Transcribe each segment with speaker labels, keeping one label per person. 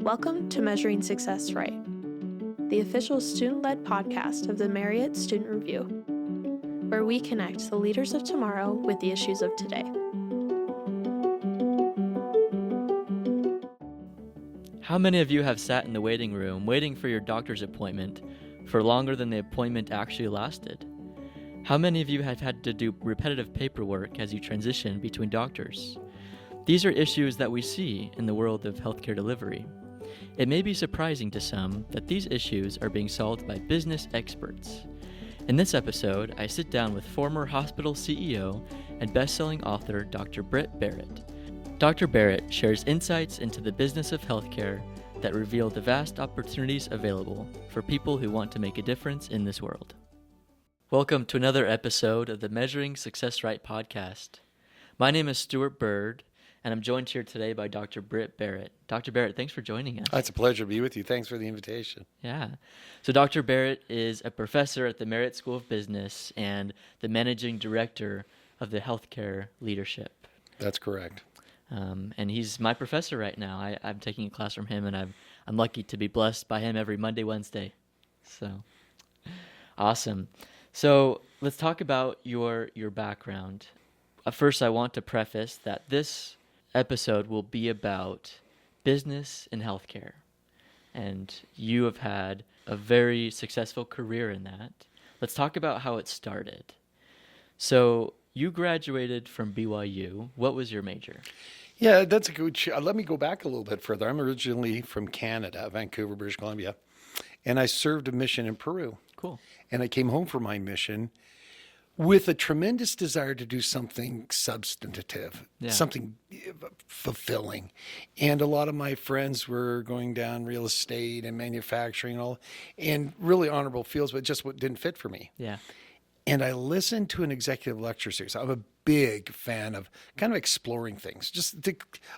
Speaker 1: Welcome to Measuring Success Right, the official student-led podcast of the Marriott Student Review, where we connect the leaders of tomorrow with the issues of today.
Speaker 2: How many of you have sat in the waiting room waiting for your doctor's appointment for longer than the appointment actually lasted? How many of you have had to do repetitive paperwork as you transition between doctors? These are issues that we see in the world of healthcare delivery. It may be surprising to some that these issues are being solved by business experts. In this episode, I sit down with former hospital CEO and best-selling author Dr. Britt Berrett. Dr. Berrett shares insights into the business of healthcare that reveal the vast opportunities available for people who want to make a difference in this world. Welcome to another episode of the Measuring Success Right podcast. My name is Stuart Bird, and I'm joined here today by Dr. Britt Berrett. Dr. Berrett, thanks for joining us.
Speaker 3: It's a pleasure to be with you. Thanks for the invitation.
Speaker 2: Yeah. So Dr. Berrett is a professor at the Marriott School of Business and the managing director of the Healthcare Leadership.
Speaker 3: That's correct.
Speaker 2: And he's my professor right now. I'm taking a class from him, and I'm lucky to be blessed by him every Monday, Wednesday. So awesome. So let's talk about your background. First, I want to preface that this episode will be about business and healthcare. And you have had a very successful career in that. Let's talk about how it started. So you graduated from BYU. What was your major?
Speaker 3: Yeah, that's a good. Let me go back a little bit further. I'm originally from Canada, Vancouver, British Columbia, and I served a mission in Peru.
Speaker 2: Cool.
Speaker 3: And I came home from my mission with a tremendous desire to do something substantive, something fulfilling. And a lot of my friends were going down real estate and manufacturing and really honorable fields, but just what didn't fit for me.
Speaker 2: Yeah.
Speaker 3: And I listened to an executive lecture series. I'm a big fan of kind of exploring things, just the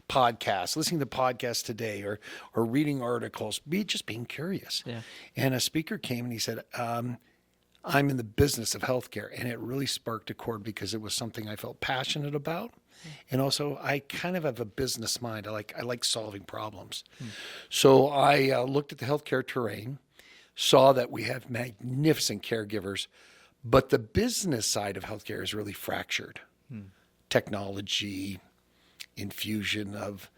Speaker 3: podcasts, listening to podcasts today or reading articles, just being curious.
Speaker 2: Yeah.
Speaker 3: And a speaker came and he said, I'm in the business of healthcare. And it really sparked a chord because it was something I felt passionate about. And also I kind of have a business mind. I like solving problems. So I looked at the healthcare terrain, saw that we have magnificent caregivers, but the business side of healthcare is really fractured. Technology, infusion of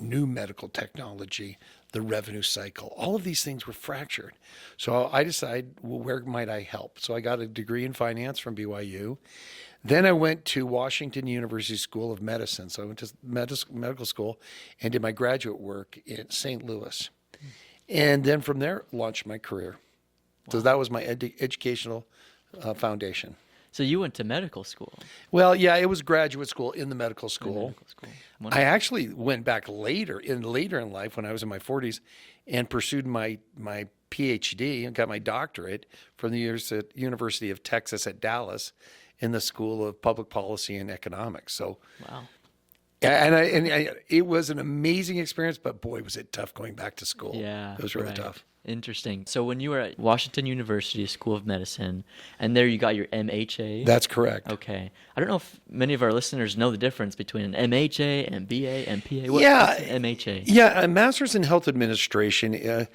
Speaker 3: new medical technology, the revenue cycle, all of these things were fractured. So I decided, well, where might I help? So I got a degree in finance from BYU. Then I went to Washington University School of Medicine. So I went to medical school and did my graduate work in St. Louis. And then from there, launched my career. Wow. So that was my educational foundation.
Speaker 2: So you went to medical school?
Speaker 3: Well, yeah, it was graduate school in the medical school.
Speaker 2: Wonderful.
Speaker 3: I actually went back later in life when I was in my 40s and pursued my PhD and got my doctorate from the University of Texas at Dallas in the School of Public Policy and Economics. So,
Speaker 2: wow.
Speaker 3: And it was an amazing experience, but boy, was it tough going back to school.
Speaker 2: Yeah,
Speaker 3: it was really tough.
Speaker 2: Interesting. So when you were at Washington University School of Medicine, and there you got your MHA?
Speaker 3: That's correct.
Speaker 2: Okay. I don't know if many of our listeners know the difference between an MHA, MBA, MPA. What's an MHA?
Speaker 3: Yeah, a Master's in Health Administration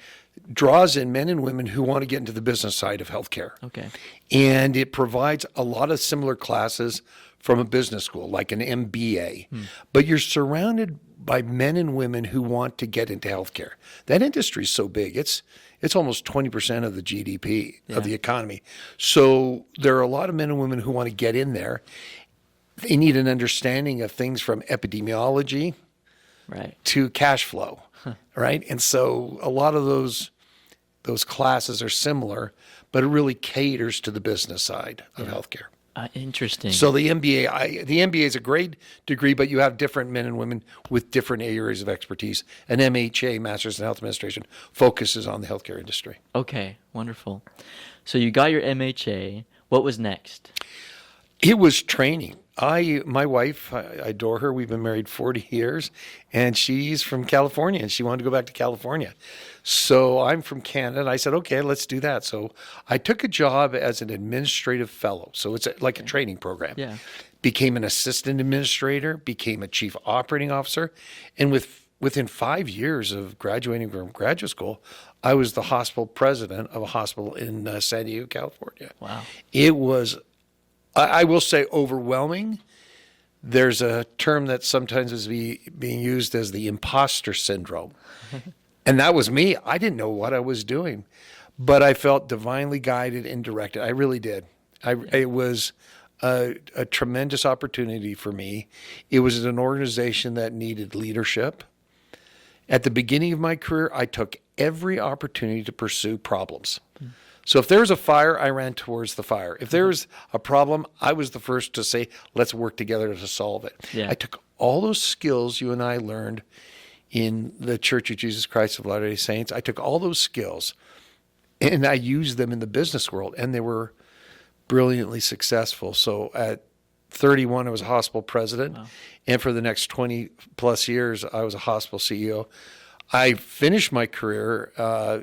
Speaker 3: draws in men and women who want to get into the business side of healthcare.
Speaker 2: Okay.
Speaker 3: And it provides a lot of similar classes from a business school, like an MBA. But you're surrounded by men and women who want to get into healthcare. That industry is so big. It's almost 20% of the GDP of the economy. So there are a lot of men and women who want to get in there. They need an understanding of things from epidemiology to cash flow, right? And so a lot of those classes are similar, but it really caters to the business side of healthcare.
Speaker 2: Interesting.
Speaker 3: So the MBA is a great degree, but you have different men and women with different areas of expertise. An MHA, Master's in Health Administration, focuses on the healthcare industry.
Speaker 2: Okay, wonderful. So you got your MHA. What was next?
Speaker 3: It was training. My wife, I adore her. We've been married 40 years, and she's from California, and she wanted to go back to California. So I'm from Canada, and I said, okay, let's do that. So I took a job as an administrative fellow. So it's like a training program.
Speaker 2: Yeah.
Speaker 3: Became an assistant administrator, became a chief operating officer, and within 5 years of graduating from graduate school, I was the hospital president of a hospital in San Diego, California.
Speaker 2: Wow.
Speaker 3: It was, I will say, overwhelming. There's a term that sometimes is being used as the imposter syndrome. And that was me. I didn't know what I was doing, but I felt divinely guided and directed. I really did. It was a tremendous opportunity for me. It was an organization that needed leadership. At the beginning of my career, I took every opportunity to pursue problems. So if there was a fire, I ran towards the fire. If there was a problem, I was the first to say, let's work together to solve it.
Speaker 2: Yeah.
Speaker 3: I took all those skills you and I learned in the Church of Jesus Christ of Latter-day Saints. I took all those skills and I used them in the business world, and they were brilliantly successful. So at 31, I was a hospital president.
Speaker 2: Wow.
Speaker 3: And for the next 20 plus years, I was a hospital CEO. I finished my career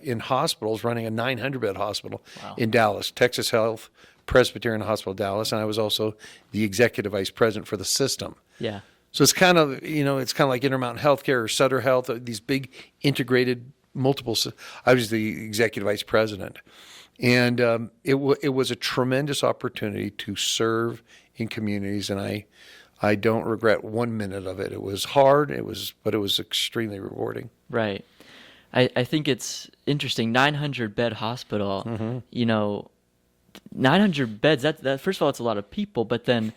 Speaker 3: in hospitals, running a 900-bed hospital in Dallas, Texas Health Presbyterian Hospital, Dallas. And I was also the executive vice president for the system.
Speaker 2: Yeah.
Speaker 3: So it's kind of, like Intermountain Healthcare or Sutter Health, these big integrated multiple. I was the executive vice president. And it was a tremendous opportunity to serve in communities. And I don't regret 1 minute of it. It was hard, but it was extremely rewarding.
Speaker 2: Right. I think it's interesting. 900-bed hospital, 900 beds, that first of all, it's a lot of people, but then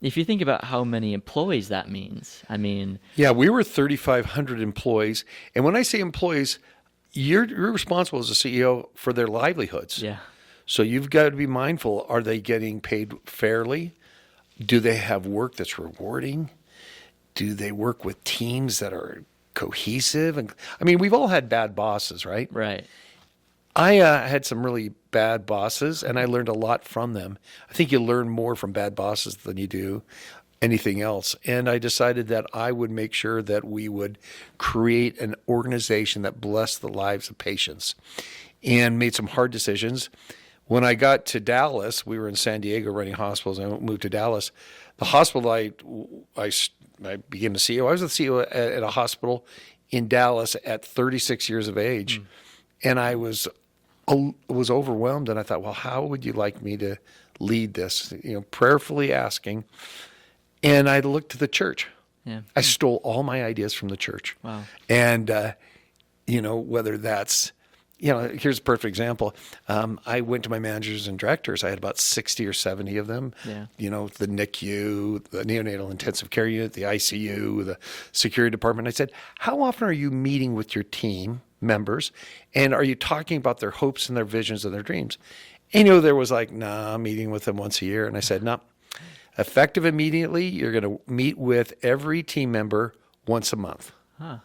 Speaker 2: if you think about how many employees that means, I mean...
Speaker 3: Yeah, we were 3,500 employees. And when I say employees, you're responsible as a CEO for their livelihoods.
Speaker 2: Yeah.
Speaker 3: So you've got to be mindful. Are they getting paid fairly? Do they have work that's rewarding? Do they work with teams that are cohesive? And I mean, we've all had bad bosses, right?
Speaker 2: Right.
Speaker 3: I had some really bad bosses, and I learned a lot from them. I think you learn more from bad bosses than you do anything else. And I decided that I would make sure that we would create an organization that blessed the lives of patients, and made some hard decisions. When I got to Dallas, we were in San Diego running hospitals, and I moved to Dallas. The hospital I became the CEO. I was the CEO at a hospital in Dallas at 36 years of age. And I was overwhelmed, and I thought, well, how would you like me to lead this? Prayerfully asking. And I looked to the church.
Speaker 2: Yeah.
Speaker 3: I stole all my ideas from the church.
Speaker 2: Wow.
Speaker 3: And, whether that's, here's a perfect example. I went to my managers and directors. I had about 60 or 70 of them.
Speaker 2: Yeah.
Speaker 3: The NICU, the neonatal intensive care unit, the ICU, the security department. I said, how often are you meeting with your team members, and are you talking about their hopes and their visions and their dreams? And there was like, nah, I'm meeting with them once a year. And I said, no, effective immediately, you're going to meet with every team member once a month.
Speaker 2: Huh.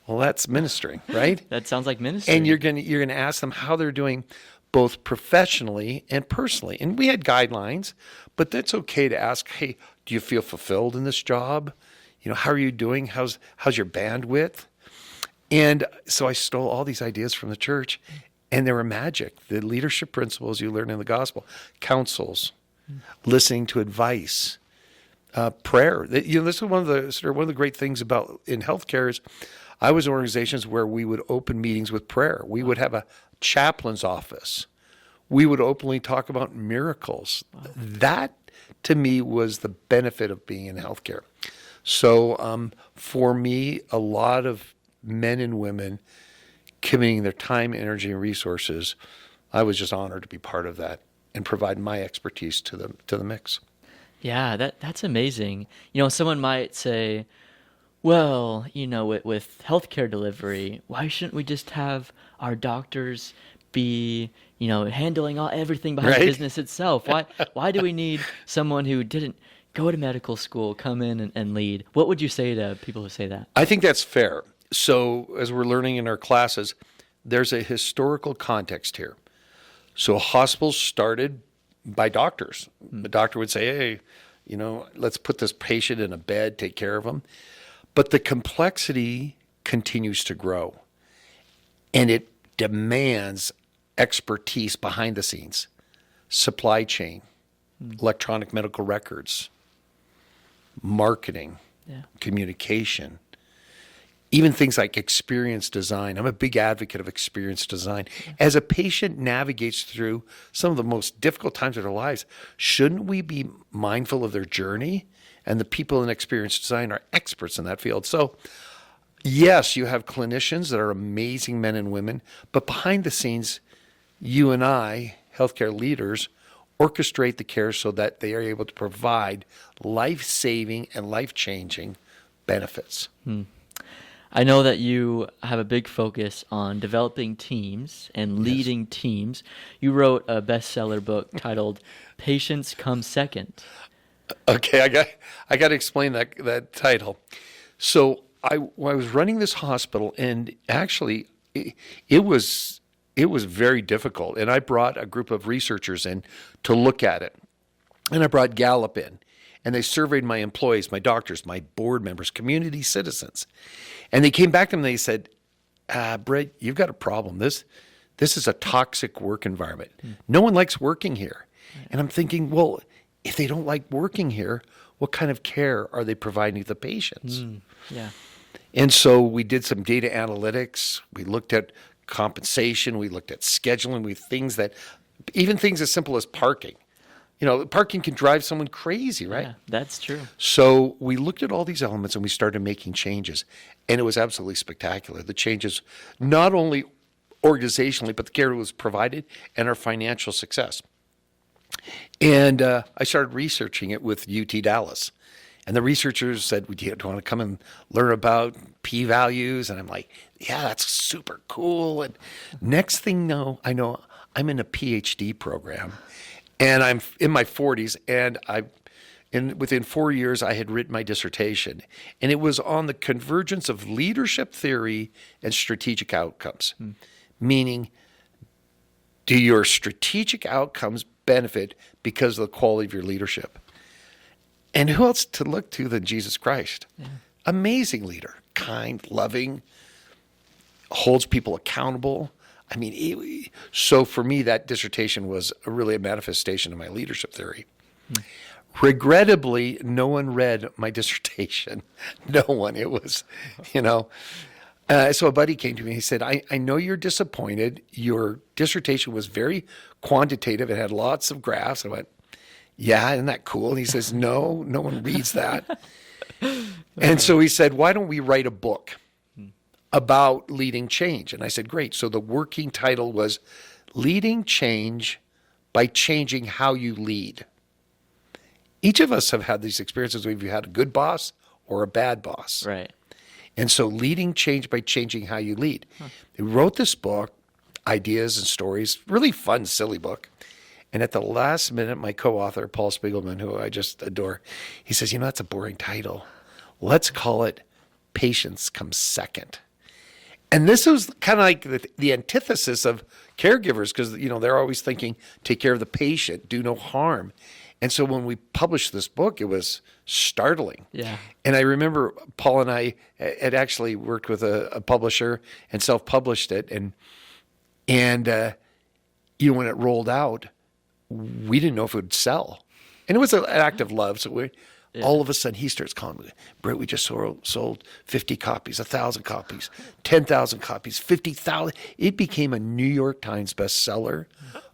Speaker 3: Well, that's ministering, right?
Speaker 2: That sounds like ministry.
Speaker 3: And you're going to ask them how they're doing both professionally and personally. And we had guidelines, but that's okay to ask, hey, do you feel fulfilled in this job? How are you doing? How's your bandwidth? And so I stole all these ideas from the church, and they were magic. The leadership principles you learn in the gospel, counsels, listening to advice, prayer. This is one of the great things about in healthcare is I was in organizations where we would open meetings with prayer. We would have a chaplain's office. We would openly talk about miracles. Wow. That, to me, was the benefit of being in healthcare. So for me, a lot of men and women committing their time, energy, and resources, I was just honored to be part of that and provide my expertise to the mix.
Speaker 2: Yeah, that's amazing. Someone might say, well, with healthcare delivery, why shouldn't we just have our doctors be, handling everything behind the business itself? Why do we need someone who didn't go to medical school come in and lead? What would you say to people who say that?
Speaker 3: I think that's fair. So as we're learning in our classes, there's a historical context here. So hospitals started by doctors. The doctor would say, hey, let's put this patient in a bed, take care of them. But the complexity continues to grow, and it demands expertise behind the scenes, supply chain, electronic medical records, marketing, communication. even things like experience design. I'm a big advocate of experience design. As a patient navigates through some of the most difficult times of their lives, shouldn't we be mindful of their journey? And the people in experience design are experts in that field. So yes, you have clinicians that are amazing men and women, but behind the scenes, you and I, healthcare leaders, orchestrate the care so that they are able to provide life-saving and life-changing benefits.
Speaker 2: I know that you have a big focus on developing teams and leading teams. You wrote a bestseller book titled Patients Come Second.
Speaker 3: Okay, I got to explain that title. So I was running this hospital, and actually it was very difficult. And I brought a group of researchers in to look at it. And I brought Gallup in, and they surveyed my employees, my doctors, my board members, community citizens. And they came back to them and they said, Britt, you've got a problem. This is a toxic work environment. No one likes working here. And I'm thinking, well, if they don't like working here, what kind of care are they providing to the patients?
Speaker 2: Yeah.
Speaker 3: And so we did some data analytics. We looked at compensation. We looked at scheduling. Even things as simple as parking. Parking can drive someone crazy, right?
Speaker 2: Yeah, that's true.
Speaker 3: So we looked at all these elements and we started making changes. And it was absolutely spectacular. The changes, not only organizationally, but the care was provided and our financial success. And I started researching it with UT Dallas. And the researchers said, do you want to come and learn about p-values? And I'm like, yeah, that's super cool. And next thing I know, I'm in a PhD program. And I'm in my 40s, and within 4 years, I had written my dissertation. And it was on the convergence of leadership theory and strategic outcomes, meaning, do your strategic outcomes benefit because of the quality of your leadership? And who else to look to than Jesus Christ? Yeah. Amazing leader, kind, loving, holds people accountable. I mean, so for me, that dissertation was really a manifestation of my leadership theory. Regrettably, no one read my dissertation. No one. It was, so a buddy came to me and he said, I know you're disappointed. Your dissertation was very quantitative. It had lots of graphs. I went, yeah, isn't that cool? And he says, no one reads that. And so he said, why don't we write a book about leading change? And I said, great. So the working title was Leading Change by Changing How You Lead. Each of us have had these experiences where you've had a good boss or a bad boss.
Speaker 2: Right.
Speaker 3: And so leading change by changing how you lead. We wrote this book, ideas and stories, really fun, silly book. And at the last minute, my co-author, Paul Spiegelman, who I just adore, he says, that's a boring title. Let's call it Patients Come Second. And this was kind of like the antithesis of caregivers because, they're always thinking, take care of the patient, do no harm. And so when we published this book, it was startling. Yeah. And I remember Paul and I had actually worked with a publisher and self-published it. And when it rolled out, we didn't know if it would sell. And it was an act of love. So all of a sudden he starts calling me, Britt, we just sold 50 copies, 1,000 copies, 10,000 copies, 50,000. It became a New York Times bestseller,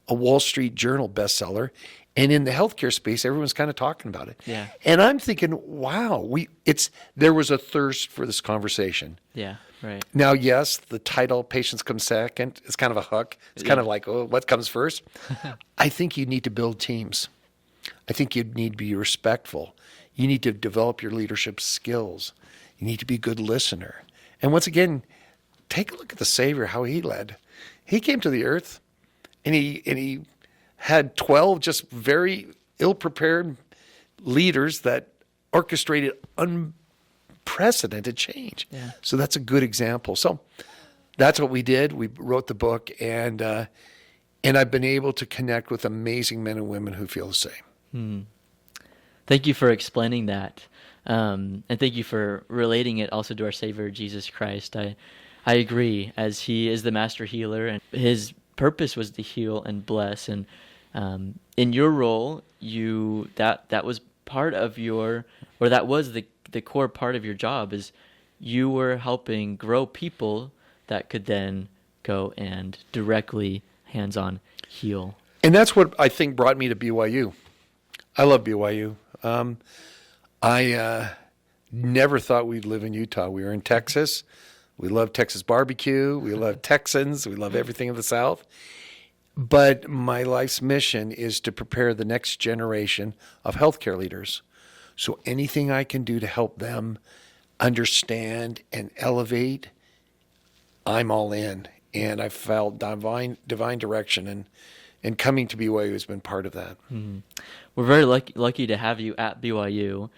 Speaker 3: a Wall Street Journal bestseller. And in the healthcare space, everyone's kind of talking about it. Yeah. And I'm thinking, wow, there was a thirst for this conversation.
Speaker 2: Yeah, right.
Speaker 3: Now, yes, the title, Patients Come Second, is kind of a hook. It's kind of like, what comes first? I think you need to build teams. I think you need to be respectful. You need to develop your leadership skills. You need to be a good listener. And once again, take a look at the Savior, how he led. He came to the earth, and he had 12 just very ill-prepared leaders that orchestrated unprecedented change. Yeah. So that's a good example. So that's what we did. We wrote the book, and I've been able to connect with amazing men and women who feel the same.
Speaker 2: Thank you for explaining that, and thank you for relating it also to our Savior, Jesus Christ. I agree, as he is the master healer, and his purpose was to heal and bless. And in your role, that was part of that was the core part of your job, is you were helping grow people that could then go and directly hands-on heal.
Speaker 3: And that's what I think brought me to BYU. I love BYU. I never thought we'd live in Utah. We were in Texas. We love Texas barbecue. We love Texans. We love everything in the South. But my life's mission is to prepare the next generation of healthcare leaders. So anything I can do to help them understand and elevate, I'm all in. And I felt divine direction, and coming to BYU has been part of that.
Speaker 2: Mm-hmm. We're very lucky to have you at BYU.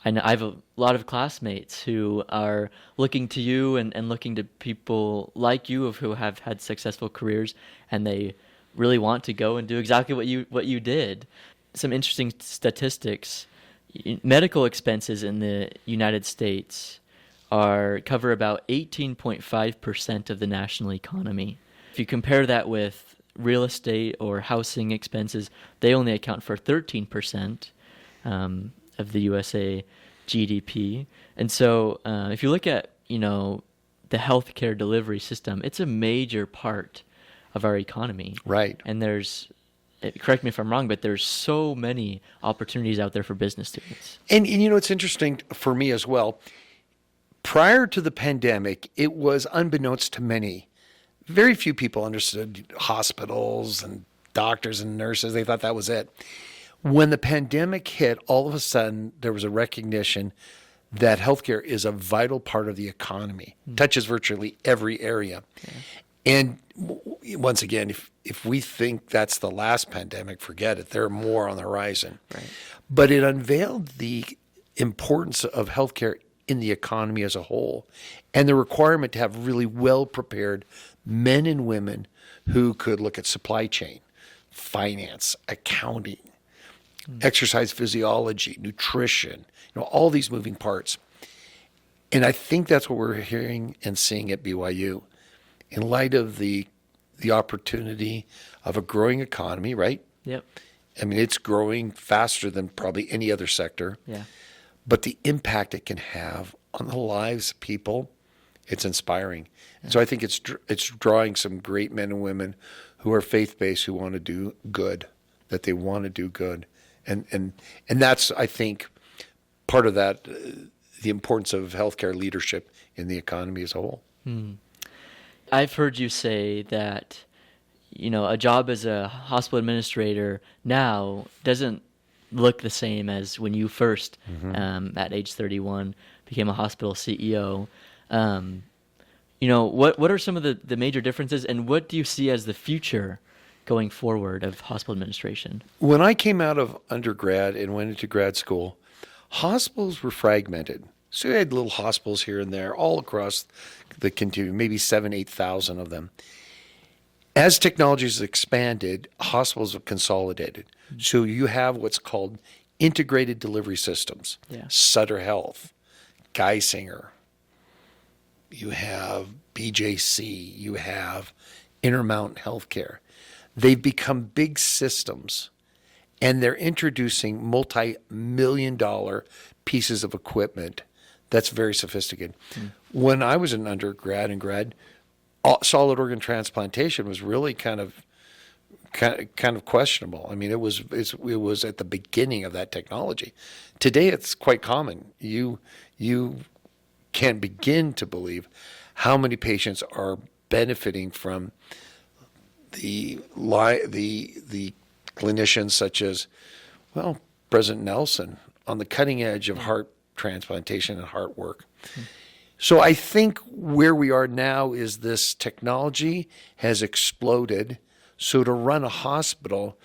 Speaker 2: I know I have a lot of classmates who are looking to you and looking to people like you who have had successful careers, and they really want to go and do exactly what you did. Some interesting statistics. Medical expenses in the United States cover about 18.5% of the national economy. If you compare that with real estate or housing expenses, they only account for 13% of the USA GDP. And so if you look at, the healthcare delivery system, it's a major part of our economy.
Speaker 3: Right.
Speaker 2: And correct me if I'm wrong, but there's so many opportunities out there for business students.
Speaker 3: And it's interesting for me as well. Prior to the pandemic, it was unbeknownst to many. Very few people understood hospitals and doctors and nurses. They thought that was it. When the pandemic hit, all of a sudden, there was a recognition that healthcare is a vital part of the economy, touches virtually every area. Okay. And once again, if we think that's the last pandemic, forget it. There are more on the horizon.
Speaker 2: Right.
Speaker 3: But it unveiled the importance of healthcare in the economy as a whole, and the requirement to have really well-prepared men and women who could look at supply chain, finance, accounting, exercise physiology, nutrition, all these moving parts. And I think that's what we're hearing and seeing at BYU. In light of the opportunity of a growing economy, right?
Speaker 2: Yep.
Speaker 3: I mean, it's growing faster than probably any other sector.
Speaker 2: Yeah.
Speaker 3: But the impact it can have on the lives of people, it's inspiring. Yeah. So I think it's drawing some great men and women who are faith-based, who want to do good, that they want to do good. And that's, I think, part of that, the importance of healthcare leadership in the economy as a whole.
Speaker 2: I've heard you say that, a job as a hospital administrator now doesn't look the same as when you first, at age 31, became a hospital CEO. What are some of the major differences, and what do you see as the future going forward of hospital administration? When
Speaker 3: I came out of undergrad and went into grad school, hospitals were fragmented. So you had little hospitals here and there all across the continuum, maybe 8,000 of them. As technology has expanded, hospitals have consolidated. So you have what's called integrated delivery systems.
Speaker 2: Yeah.
Speaker 3: Sutter Health, Geisinger, you have BJC, you have Intermountain Healthcare. They've become big systems, and they're introducing multi-million-dollar pieces of equipment that's very sophisticated. When I was an undergrad and grad, solid organ transplantation was really kind of questionable. I mean, it was at the beginning of that technology. Today, it's quite common. You can't begin to believe how many patients are benefiting from the clinicians such as, President Nelson, on the cutting edge of heart transplantation and heart work. So I think where we are now is this technology has exploded. So to run a hospital,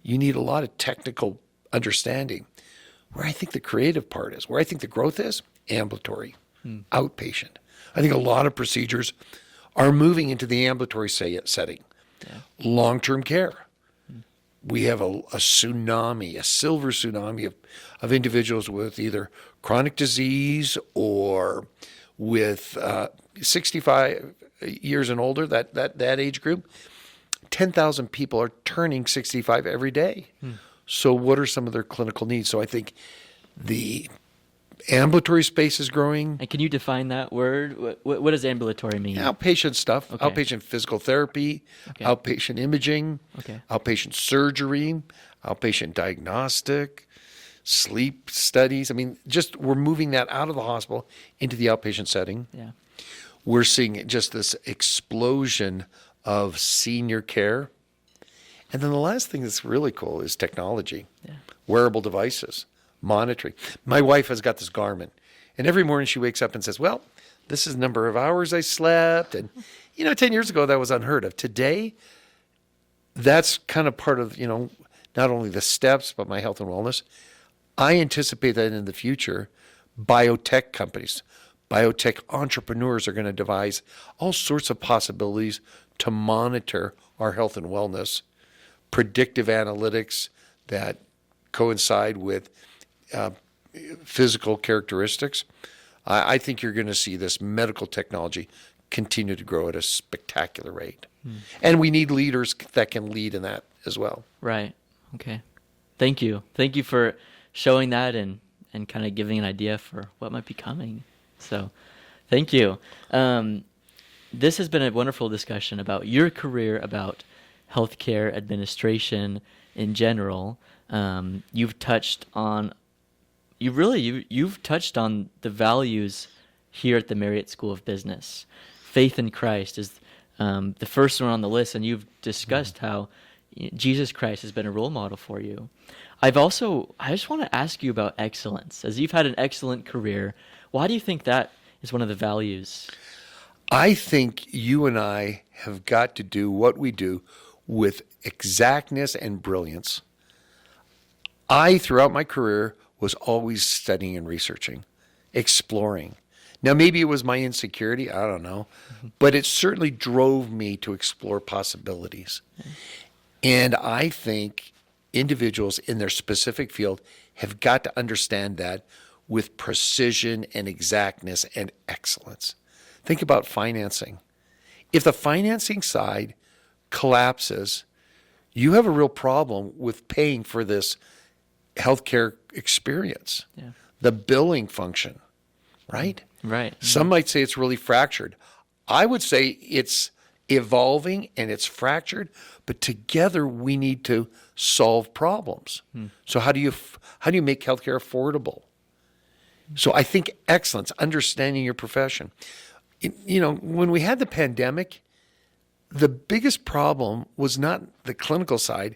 Speaker 3: you need a lot of technical understanding. Where I think the creative part is, where I think the growth is, ambulatory, outpatient. I think a lot of procedures are moving into the ambulatory setting. Yeah. Long-term care. We have a tsunami, a silver tsunami of individuals with either chronic disease or with 65 years and older, that age group. 10,000 people are turning 65 every day. So what are some of their clinical needs? So I think the Ambulatory space is growing.
Speaker 2: And can you define that word? What does ambulatory mean?
Speaker 3: Outpatient stuff,
Speaker 2: Okay.
Speaker 3: outpatient physical therapy,
Speaker 2: Okay.
Speaker 3: outpatient imaging,
Speaker 2: Okay.
Speaker 3: outpatient surgery, outpatient diagnostic, sleep studies. I mean, just we're moving that out of the hospital into the outpatient setting.
Speaker 2: Yeah.
Speaker 3: We're seeing just this explosion of senior care. And then the last thing that's really cool is technology, wearable devices, monitoring. My wife has got this Garmin, and every morning she wakes up and says, well, this is the number of hours I slept. And, 10 years ago, that was unheard of. Today, that's kind of part of, not only the steps, but my health and wellness. I anticipate that in the future, biotech companies, biotech entrepreneurs are going to devise all sorts of possibilities to monitor our health and wellness, predictive analytics that coincide with physical characteristics. I think you're going to see this medical technology continue to grow at a spectacular rate. And we need leaders that can lead in that as well.
Speaker 2: Right. Okay. Thank you. Thank you for showing that and kind of giving an idea for what might be coming. So thank you. This has been a wonderful discussion about your career, about healthcare administration in general. You've touched on you've touched on the values here at the Marriott School of Business. Faith in Christ is the first one on the list, and you've discussed how Jesus Christ has been a role model for you. I just want to ask you about excellence. As you've had an excellent career, why do you think that is one of the values?
Speaker 3: I think you and I have got to do what we do with exactness and brilliance. I, throughout my career, was always studying and researching, exploring. Now, maybe it was my insecurity, I don't know, but it certainly drove me to explore possibilities. And I think individuals in their specific field have got to understand that with precision and exactness and excellence. Think about financing. If the financing side collapses, you have a real problem with paying for this healthcare experience.
Speaker 2: Yeah.
Speaker 3: The billing function, right?
Speaker 2: Right.
Speaker 3: Some might say it's really fractured. I would say it's evolving and it's fractured, but together we need to solve problems. So how do you make healthcare affordable? So I think excellence, understanding your profession. When we had the pandemic, the biggest problem was not the clinical side,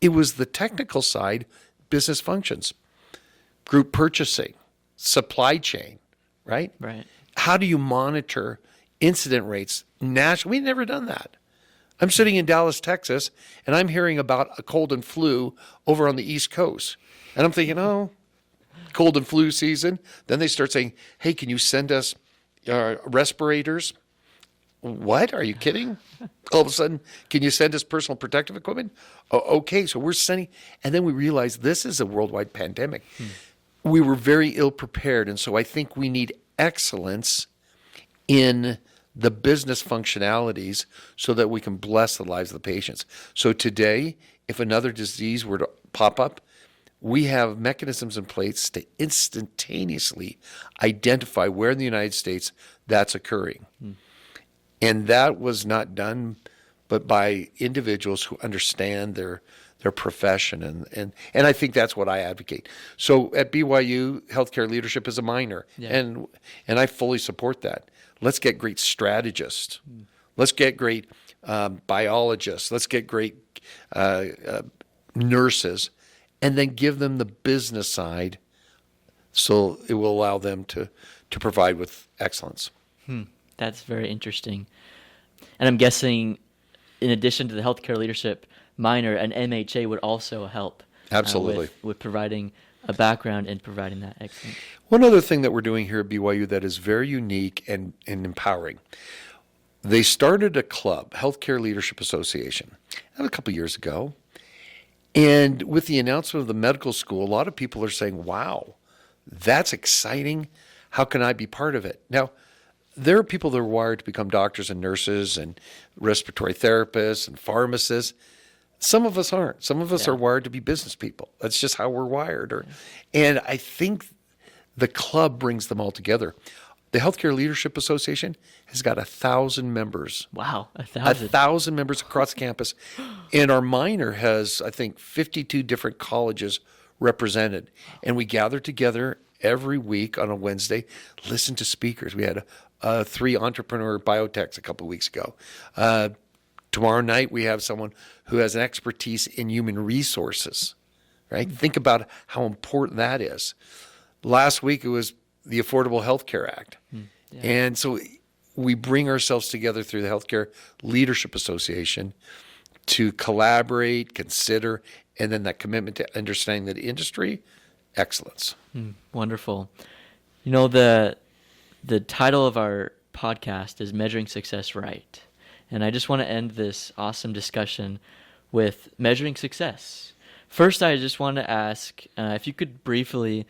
Speaker 3: it was the technical side, business functions, group purchasing, supply chain, right?
Speaker 2: Right.
Speaker 3: How do you monitor incident rates nationally? We've never done that. I'm sitting in Dallas, Texas, and I'm hearing about a cold and flu over on the East Coast. And I'm thinking, oh, cold and flu season. Then they start saying, hey, can you send us respirators? What? Are you kidding? All of a sudden, can you send us personal protective equipment? Oh, okay, so we're sending. And then we realized this is a worldwide pandemic. We were very ill prepared. And so I think we need excellence in the business functionalities so that we can bless the lives of the patients. So today, if another disease were to pop up, we have mechanisms in place to instantaneously identify where in the United States that's occurring. And that was not done but by individuals who understand their profession. And I think that's what I advocate. So at BYU, healthcare leadership is a minor.
Speaker 2: Yeah.
Speaker 3: And I fully support that. Let's get great strategists. Let's get great biologists. Let's get great nurses, and then give them the business side so it will allow them to provide with excellence.
Speaker 2: That's very interesting. And I'm guessing, in addition to the healthcare leadership minor, an MHA would also help.
Speaker 3: Absolutely.
Speaker 2: With providing a background and providing that excellence.
Speaker 3: One other thing that we're doing here at BYU that is very unique and empowering. They started a club, Healthcare Leadership Association, a couple of years ago. And with the announcement of the medical school, a lot of people are saying, wow, that's exciting. How can I be part of it? Now, there are people that are wired to become doctors and nurses and respiratory therapists and pharmacists. Some of us aren't. Some of us are wired to be business people. That's just how we're wired. And I think The club brings them all together. The Healthcare Leadership Association has got 1,000 members.
Speaker 2: Wow, 1,000.
Speaker 3: 1,000 members across campus. And our minor has, I think, 52 different colleges represented. And we gather together every week on a Wednesday, listen to speakers. We had 3 entrepreneur biotechs a couple of weeks ago. Tomorrow night, we have someone who has an expertise in human resources, right? Think about how important that is. Last week, it was the Affordable Health Care Act. Yeah. And so we bring ourselves together through the Healthcare Leadership Association to collaborate, consider, and then that commitment to understanding the industry, excellence.
Speaker 2: Wonderful. You know, the title of our podcast is Measuring Success Right. And I just want to end this awesome discussion with measuring success. First, I just want to ask if you could briefly,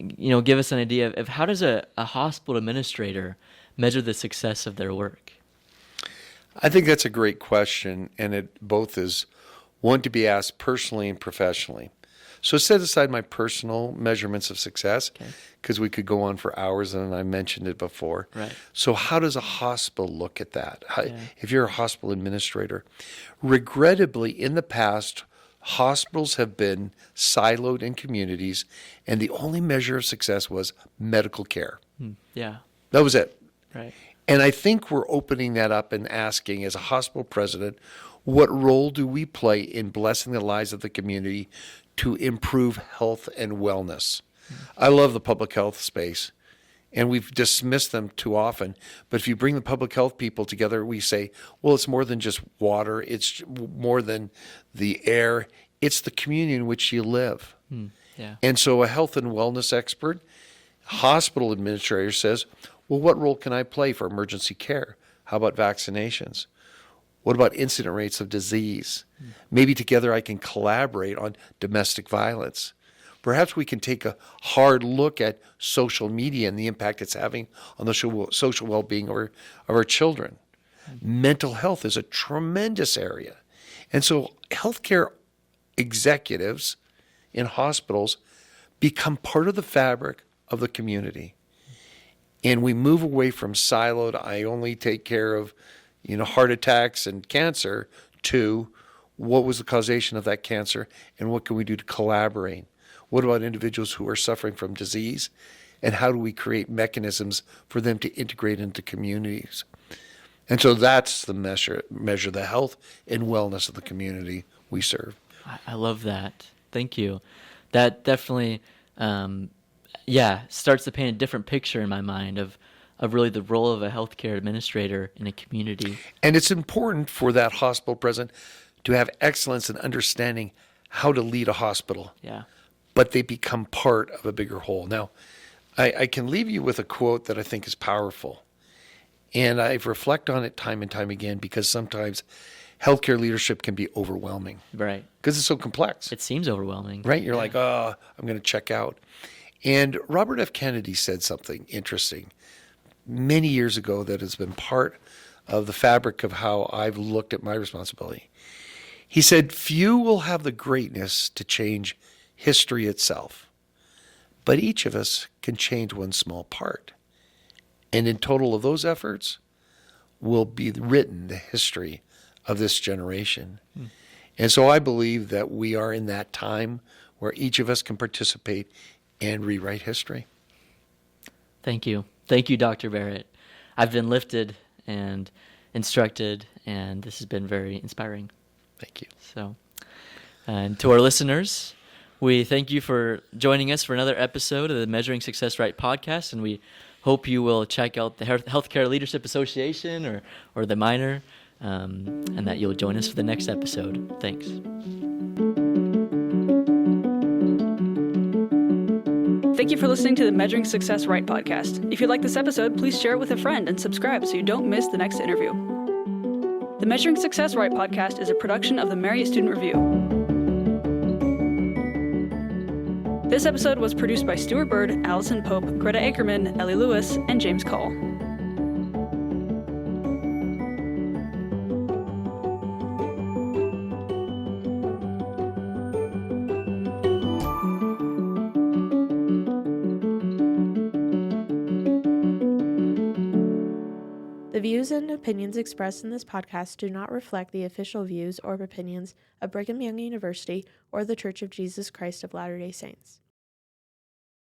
Speaker 2: give us an idea of how does a hospital administrator measure the success of their work?
Speaker 3: I think that's a great question, and it both is one to be asked personally and professionally. So set aside my personal measurements of success, because we could go on for hours, and I mentioned it before.
Speaker 2: Right.
Speaker 3: So how does a hospital look at that? If you're a hospital administrator, regrettably, in the past, hospitals have been siloed in communities, and the only measure of success was medical care.
Speaker 2: Yeah.
Speaker 3: That was it.
Speaker 2: Right.
Speaker 3: And I think we're opening that up and asking, as a hospital president, what role do we play in blessing the lives of the community to improve health and wellness? I love the public health space, and we've dismissed them too often. But if you bring the public health people together, we say, well, it's more than just water. It's more than the air. It's the community in which you live.
Speaker 2: Yeah.
Speaker 3: And so a health and wellness expert, hospital administrator says, well, what role can I play for emergency care? How about vaccinations? What about incident rates of disease? Maybe together I can collaborate on domestic violence. Perhaps we can take a hard look at social media and the impact it's having on the social well-being of our children. Mental health is a tremendous area. And so healthcare executives in hospitals become part of the fabric of the community. And we move away from siloed, I only take care of heart attacks and cancer, to what was the causation of that cancer and what can we do to collaborate? What about individuals who are suffering from disease, and how do we create mechanisms for them to integrate into communities? And so that's the measure the health and wellness of the community we serve.
Speaker 2: I love that. Thank you. That definitely, starts to paint a different picture in my mind of really the role of a healthcare administrator in a community.
Speaker 3: And it's important for that hospital president to have excellence in understanding how to lead a hospital.
Speaker 2: Yeah.
Speaker 3: But they become part of a bigger whole. Now, I can leave you with a quote that I think is powerful. And I reflect on it time and time again, because sometimes healthcare leadership can be overwhelming.
Speaker 2: Right.
Speaker 3: Because it's so complex.
Speaker 2: It seems overwhelming.
Speaker 3: Right? You're like, I'm going to check out. And Robert F. Kennedy said something interesting many years ago that has been part of the fabric of how I've looked at my responsibility. He said, few will have the greatness to change history itself, but each of us can change one small part. And in total of those efforts will be written the history of this generation. And so I believe that we are in that time where each of us can participate and rewrite history.
Speaker 2: Thank you. Thank you, Dr. Berrett. I've been lifted and instructed, and this has been very inspiring.
Speaker 3: Thank you.
Speaker 2: So, and to our listeners, we thank you for joining us for another episode of the Measuring Success Right podcast, and we hope you will check out the Healthcare Leadership Association or the minor, and that you'll join us for the next episode. Thanks.
Speaker 4: Thank you for listening to the Measuring Success Right podcast. If you like this episode, please share it with a friend and subscribe so you don't miss the next interview. The Measuring Success Right podcast is a production of the Marriott Student Review. This episode was produced by Stuart Bird, Allison Pope, Greta Ackerman, Ellie Lewis, and James Call.
Speaker 1: The views and opinions expressed in this podcast do not reflect the official views or opinions of Brigham Young University or the Church of Jesus Christ of Latter-day Saints.